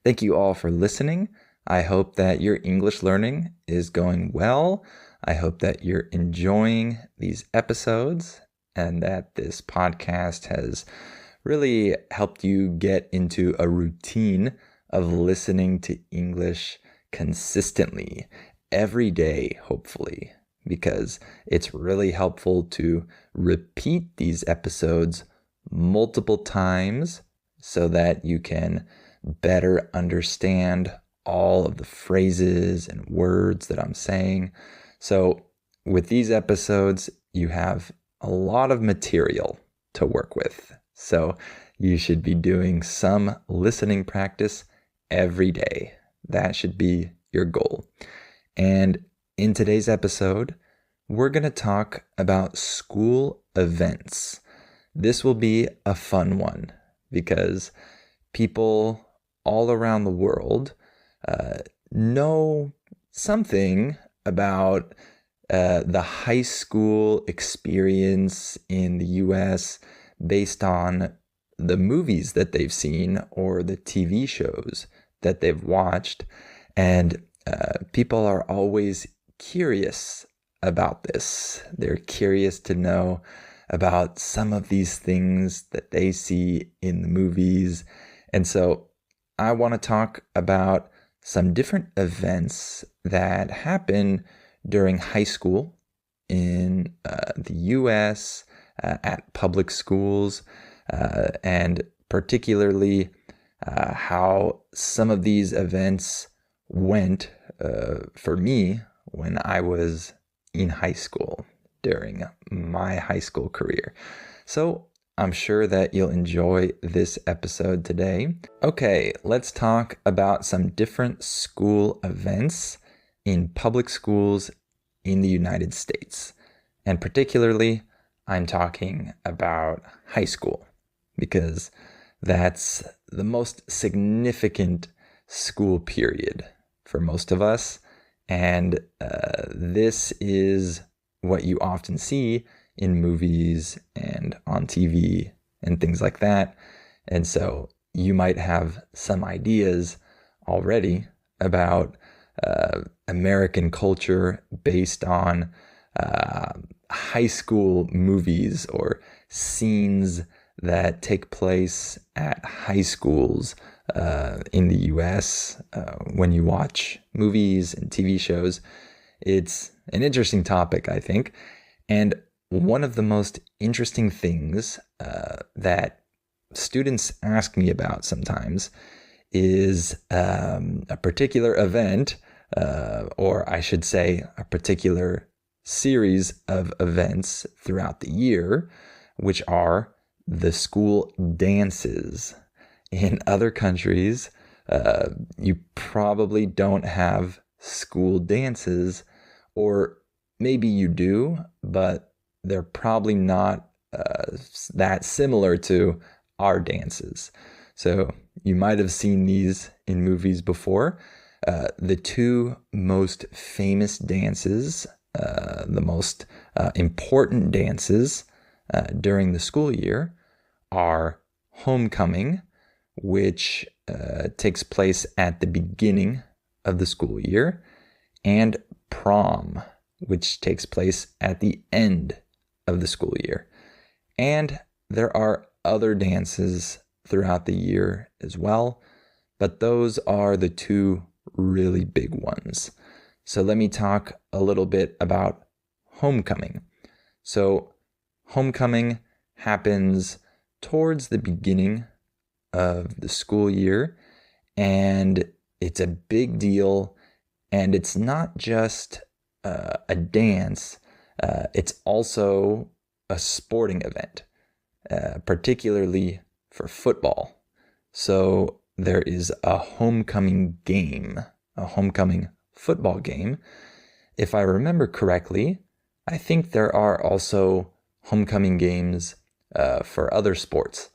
Thank you all for listening. I hope that your English learning is going well. I hope that you're enjoying these episodes and that this podcast has really helped you get into a routine of listening to English consistently every day, hopefully, because it's really helpful to repeat these episodes multiple times so that you can better understand all of the phrases and words that I'm saying. So with these episodes, you have a lot of material to work with. So you should be doing some listening practice every day. That should be your goal. And in today's episode, we're going to talk about school events. This will be a fun one because people all around the world know something about the high school experience in the US based on the movies that they've seen or the TV shows that they've watched. And people are always curious about this. They're curious to know about some of these things that they see in the movies. And so I want to talk about some different events that happen during high school in the US, at public schools, and particularly how some of these events went for me when I was in high school during my high school career. So I'm sure that you'll enjoy this episode today. Okay, let's talk about some different school events in public schools in the United States. And particularly, I'm talking about high school because that's the most significant school period for most of us. And this is what you often see in movies and on TV and things like that. And so you might have some ideas already about American culture based on high school movies or scenes that take place at high schools in the US when you watch movies and TV shows. It's an interesting topic, I think. And one of the most interesting things that students ask me about sometimes is a particular event, or I should say a particular series of events throughout the year, which are the school dances. In other countries, you probably don't have school dances, or maybe you do, but they're probably not that similar to our dances. So you might have seen these in movies before. The two most famous dances, the most important dances during the school year are homecoming, which takes place at the beginning of the school year, and prom, which takes place at the end of the school year. And there are other dances throughout the year as well, but those are the two really big ones. So let me talk a little bit about homecoming. So homecoming happens towards the beginning of the school year, and it's a big deal. And it's not just a dance, it's also a sporting event, particularly for football. So there is a homecoming game, a homecoming football game. If I remember correctly, I think there are also homecoming games for other sports.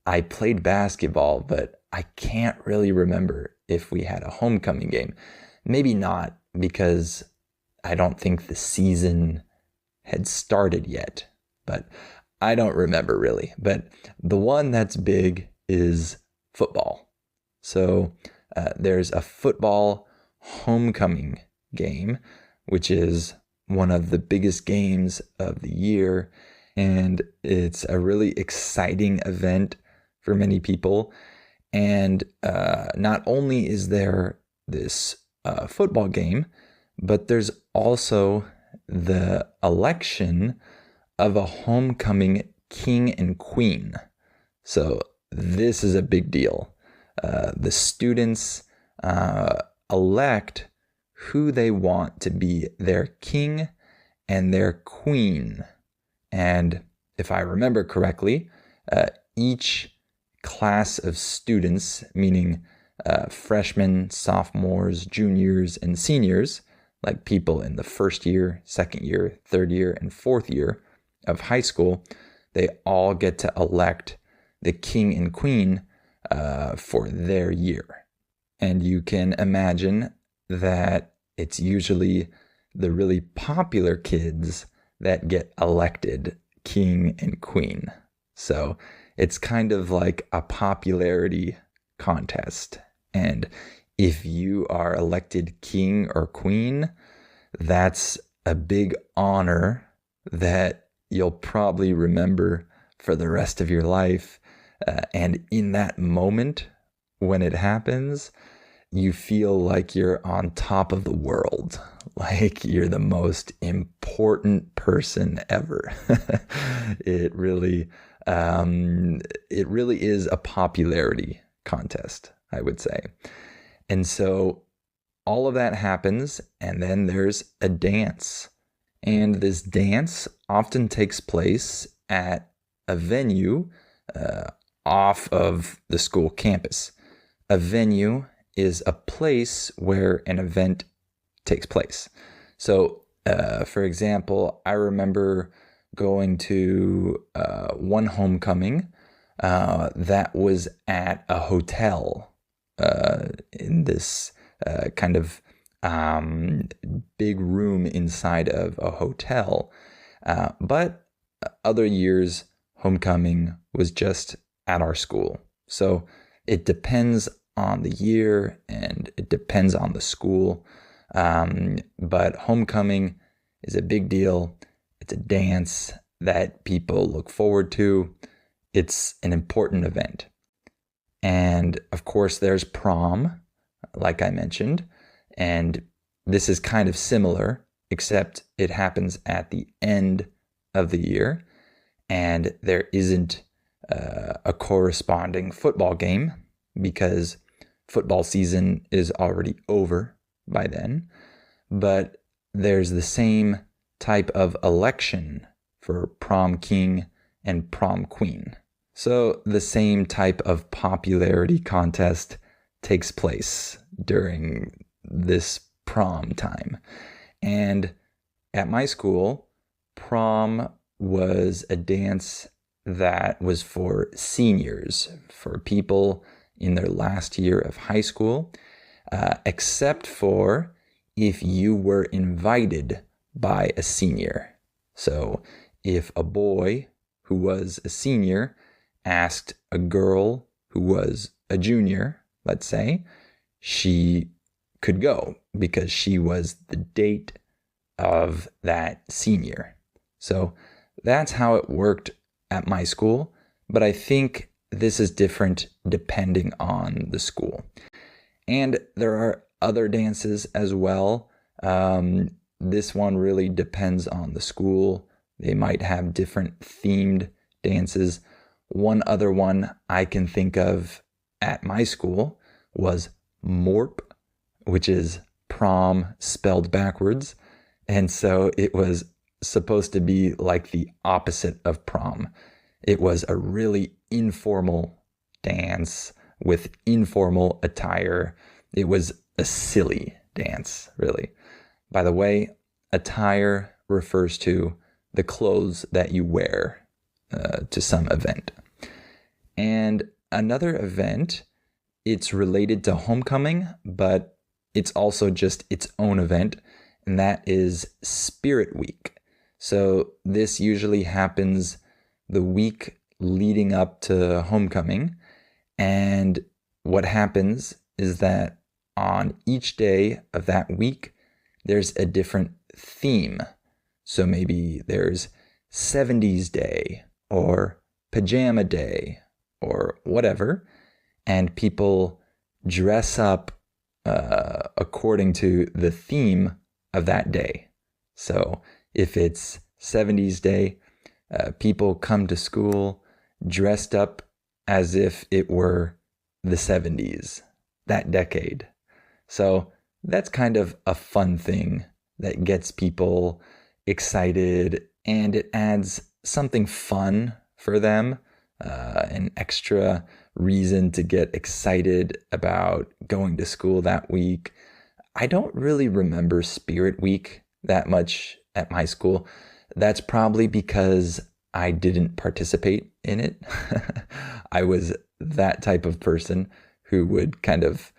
I played basketball, but I can't really remember if we had a homecoming game. Maybe not, because I don't think the season had started yet, but I don't remember really. But the one that's big is football. So there's a football homecoming game, which is one of the biggest games of the year. And it's a really exciting event for many people. And not only is there this football game, but there's also the election of a homecoming king and queen. So this is a big deal. The students elect who they want to be their king and their queen. And if I remember correctly, each class of students, meaning freshmen, sophomores, juniors, and seniors, like people in the first year, second year, third year, and fourth year of high school, they all get to elect the king and queen for their year. And you can imagine that it's usually the really popular kids that get elected king and queen. So it's kind of like a popularity contest. And if you are elected king or queen, that's a big honor that you'll probably remember for the rest of your life. And in that moment, when it happens, you feel like you're on top of the world, like you're the most important person ever. It really is a popularity contest, I would say. And so all of that happens, and then there's a dance. And this dance often takes place at a venue off of the school campus. A venue is a place where an event takes place. So, for example, I remember going to one homecoming that was at a hotel in this kind of big room inside of a hotel. But other years, homecoming was just at our school. So it depends on the year and it depends on the school. But homecoming is a big deal. It's a dance that people look forward to. It's an important event. And of course, there's prom, like I mentioned. And this is kind of similar, except it happens at the end of the year. And there isn't a corresponding football game because football season is already over by then. But there's the same type of election for prom king and prom queen. So the same type of popularity contest takes place during this prom time. And at my school, prom was a dance that was for seniors, for people in their last year of high school, except for if you were invited by a senior. So if a boy who was a senior asked a girl who was a junior, let's say, she could go because she was the date of that senior. So that's how it worked at my school, but I think this is different depending on the school. And there are other dances as well. This one really depends on the school. They might have different themed dances. One other one I can think of at my school was MORP, which is prom spelled backwards. And so it was supposed to be like the opposite of prom. It was a really informal dance with informal attire. It was a silly dance, really. By the way, attire refers to the clothes that you wear to some event. And another event, it's related to homecoming, but it's also just its own event, and that is Spirit Week. So this usually happens the week leading up to homecoming. And what happens is that on each day of that week, there's a different theme. So maybe there's 70s day or pajama day or whatever, and people dress up according to the theme of that day. So if it's 70s day, people come to school dressed up as if it were the 70s, that decade. So that's kind of a fun thing that gets people excited, and it adds something fun for them, an extra reason to get excited about going to school that week. I don't really remember Spirit Week that much at my school. That's probably because I didn't participate in it. I was that type of person who would kind of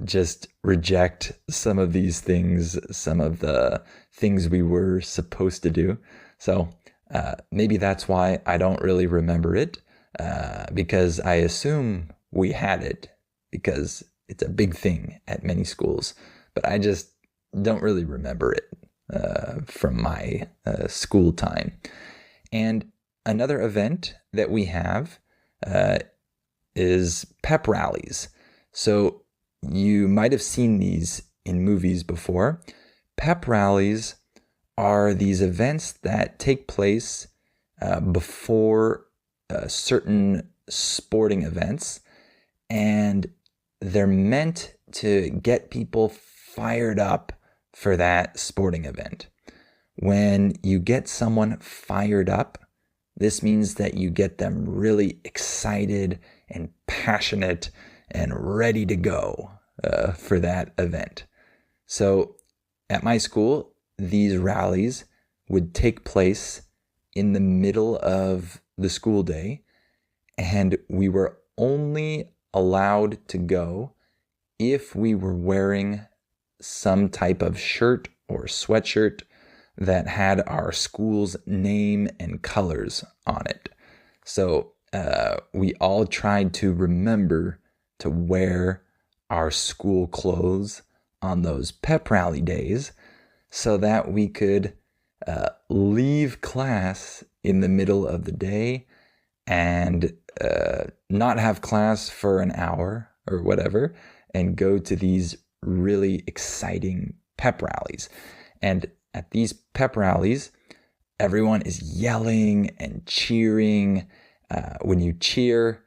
just reject some of these things, some of the things we were supposed to do. So maybe that's why I don't really remember it, because I assume we had it because it's a big thing at many schools, but I just don't really remember it from my school time. And another event that we have is pep rallies. So you might have seen these in movies before. Pep rallies are these events that take place before certain sporting events, and they're meant to get people fired up for that sporting event. When you get someone fired up, this means that you get them really excited and passionate and ready to go for that event. So at my school, these rallies would take place in the middle of the school day, and we were only allowed to go if we were wearing some type of shirt or sweatshirt that had our school's name and colors on it. So we all tried to remember to wear our school clothes on those pep rally days so that we could leave class in the middle of the day and not have class for an hour or whatever and go to these really exciting pep rallies. And at these pep rallies, everyone is yelling and cheering. When you cheer,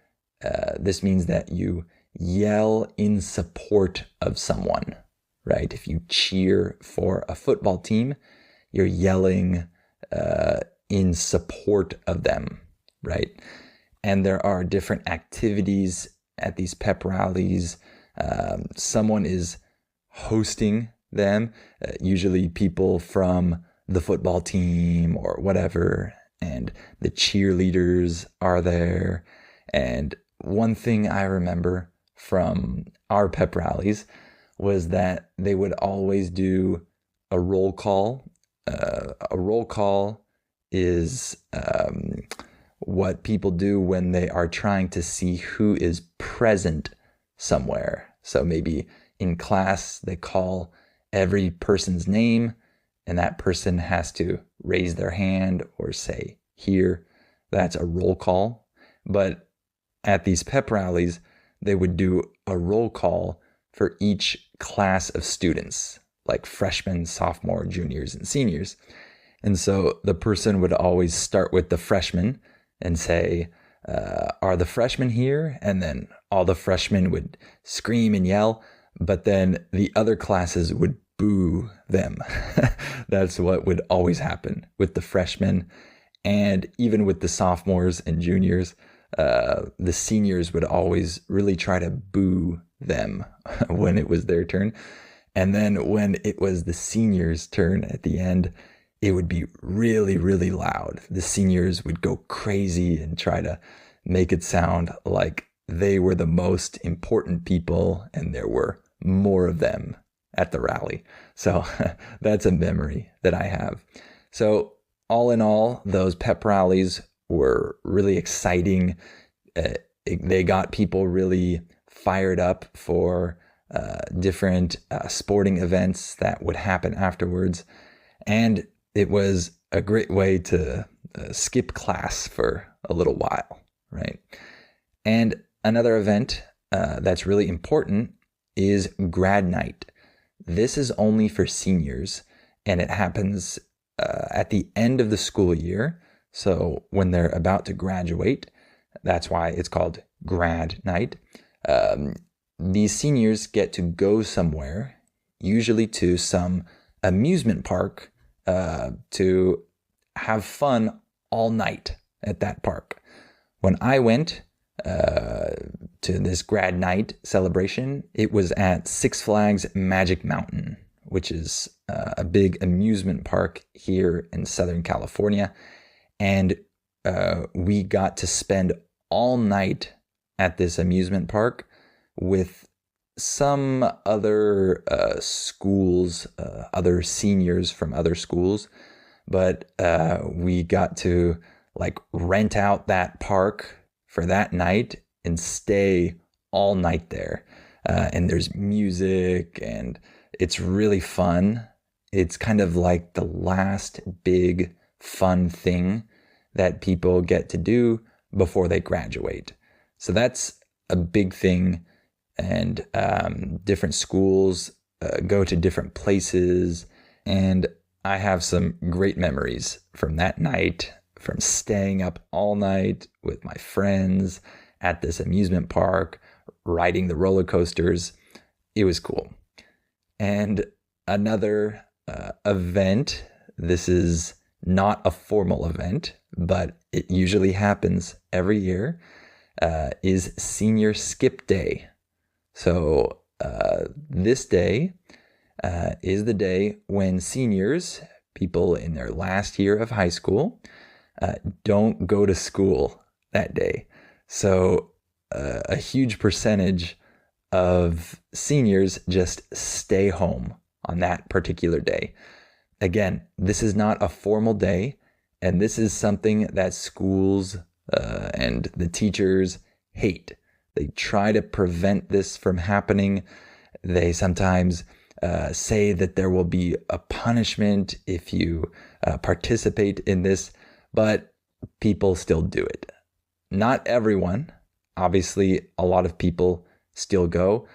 this means that you yell in support of someone, right? If you cheer for a football team, you're yelling in support of them, right? And there are different activities at these pep rallies. Someone is hosting them, usually people from the football team or whatever, and the cheerleaders are there. And one thing I remember from our pep rallies was that they would always do a roll call. A roll call is what people do when they are trying to see who is present somewhere. So maybe in class, they call every person's name, and that person has to raise their hand or say here. That's a roll call. But at these pep rallies, they would do a roll call for each class of students, like freshmen, sophomore, juniors, and seniors. And so the person would always start with the freshmen and say, are the freshmen here? And then all the freshmen would scream and yell, but then the other classes would boo them. That's what would always happen with the freshmen. And even with the sophomores and juniors, the seniors would always really try to boo them when it was their turn. And then when it was the seniors' turn at the end, it would be really, really loud. The seniors would go crazy and try to make it sound like they were the most important people and there were more of them at the rally. So that's a memory that I have. So all in all, those pep rallies were really exciting. They got people really fired up for different sporting events that would happen afterwards. And it was a great way to skip class for a little while, right? And another event that's really important is grad night. This is only for seniors, and it happens at the end of the school year. So when they're about to graduate, that's why it's called grad night. These seniors get to go somewhere, usually to some amusement park, to have fun all night at that park. When I went to this grad night celebration, it was at Six Flags Magic Mountain, which is a big amusement park here in Southern California. And we got to spend all night at this amusement park with some other schools, other seniors from other schools. But we got to like rent out that park for that night and stay all night there. And there's music and it's really fun. It's kind of like the last big fun thing that people get to do before they graduate. So that's a big thing. And different schools go to different places. And I have some great memories from that night, from staying up all night with my friends at this amusement park, riding the roller coasters. It was cool. And another event, this is not a formal event, but it usually happens every year, is Senior Skip Day. So this day is the day when seniors, people in their last year of high school, don't go to school that day. So a huge percentage of seniors just stay home on that particular day. Again, this is not a formal day, and this is something that schools and the teachers hate. They try to prevent this from happening. They sometimes say that there will be a punishment if you participate in this, but people still do it. Not everyone. Obviously, a lot of people still go,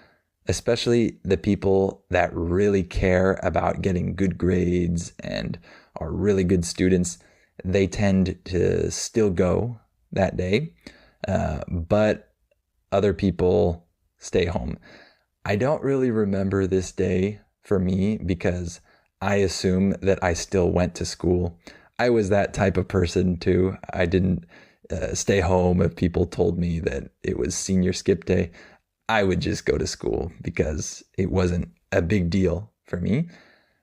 especially the people that really care about getting good grades and are really good students. They tend to still go that day, but other people stay home. I don't really remember this day for me because I assume that I still went to school. I was that type of person too. I didn't stay home if people told me that it was Senior Skip Day. I would just go to school because it wasn't a big deal for me.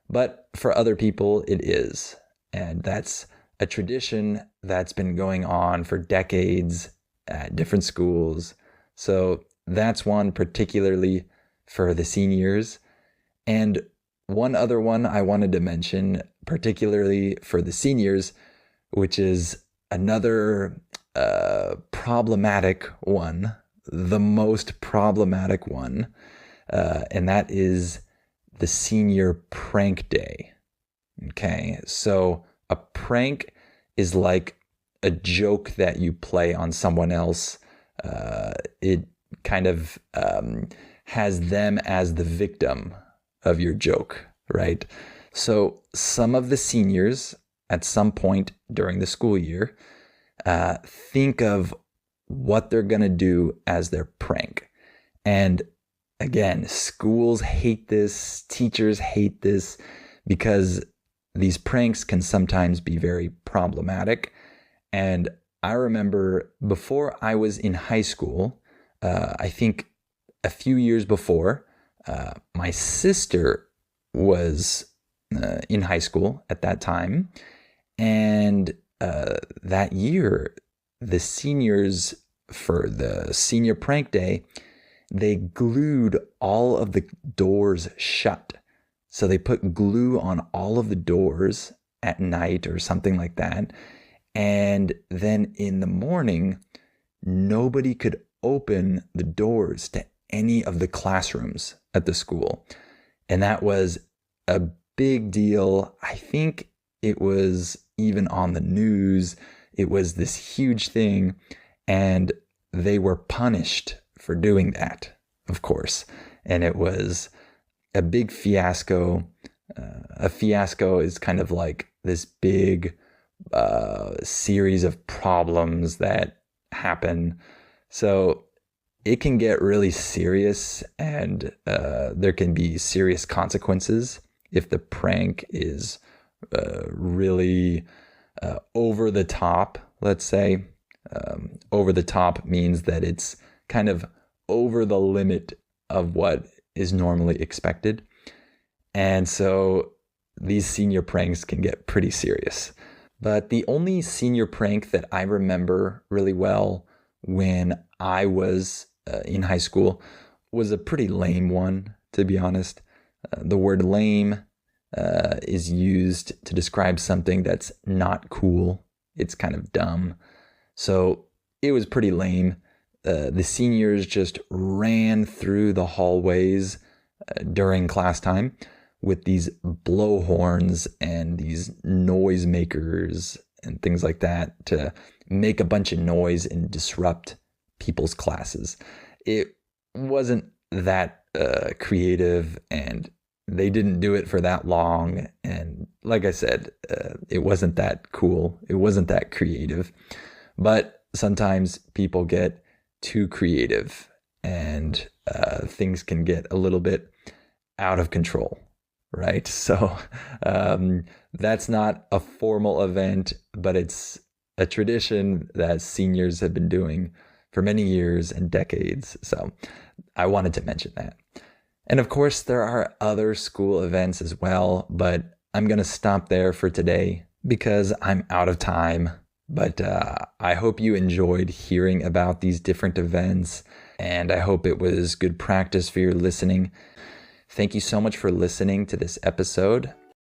But for other people, it is. And that's a tradition that's been going on for decades at different schools. So that's one particularly for the seniors. And one other one I wanted to mention, particularly for the seniors, which is another problematic one, the most problematic one, and that is the senior prank day. Okay, so a prank is like a joke that you play on someone else. It kind of has them as the victim of your joke, right? So some of the seniors at some point during the school year think of what they're going to do as their prank. And again, schools hate this, teachers hate this, because these pranks can sometimes be very problematic. And I remember before I was in high school, I think a few years before, my sister was in high school at that time. And that year, the seniors, for the senior prank day, they glued all of the doors shut. So they put glue on all of the doors at night or something like that. And then in the morning, nobody could open the doors to any of the classrooms at the school. And that was a big deal. I think it was even on the news. It was this huge thing, and they were punished for doing that, of course. And it was a big fiasco. A fiasco is kind of like this big series of problems that happen. So it can get really serious, and there can be serious consequences if the prank is really over the top, let's say. Over the top means that it's kind of over the limit of what is normally expected. And so these senior pranks can get pretty serious. But the only senior prank that I remember really well when I was in high school was a pretty lame one, to be honest. The word lame is used to describe something that's not cool. It's kind of dumb. So it was pretty lame. The seniors just ran through the hallways during class time with these blowhorns and these noise makers and things like that to make a bunch of noise and disrupt people's classes. It wasn't that creative, and they didn't do it for that long. And like I said, it wasn't that cool. It wasn't that creative. But sometimes people get too creative, and things can get a little bit out of control, right? So that's not a formal event, but it's a tradition that seniors have been doing for many years and decades. So I wanted to mention that. And of course, there are other school events as well, but I'm going to stop there for today because I'm out of time. But I hope you enjoyed hearing about these different events, and I hope it was good practice for your listening. Thank you so much for listening to this episode.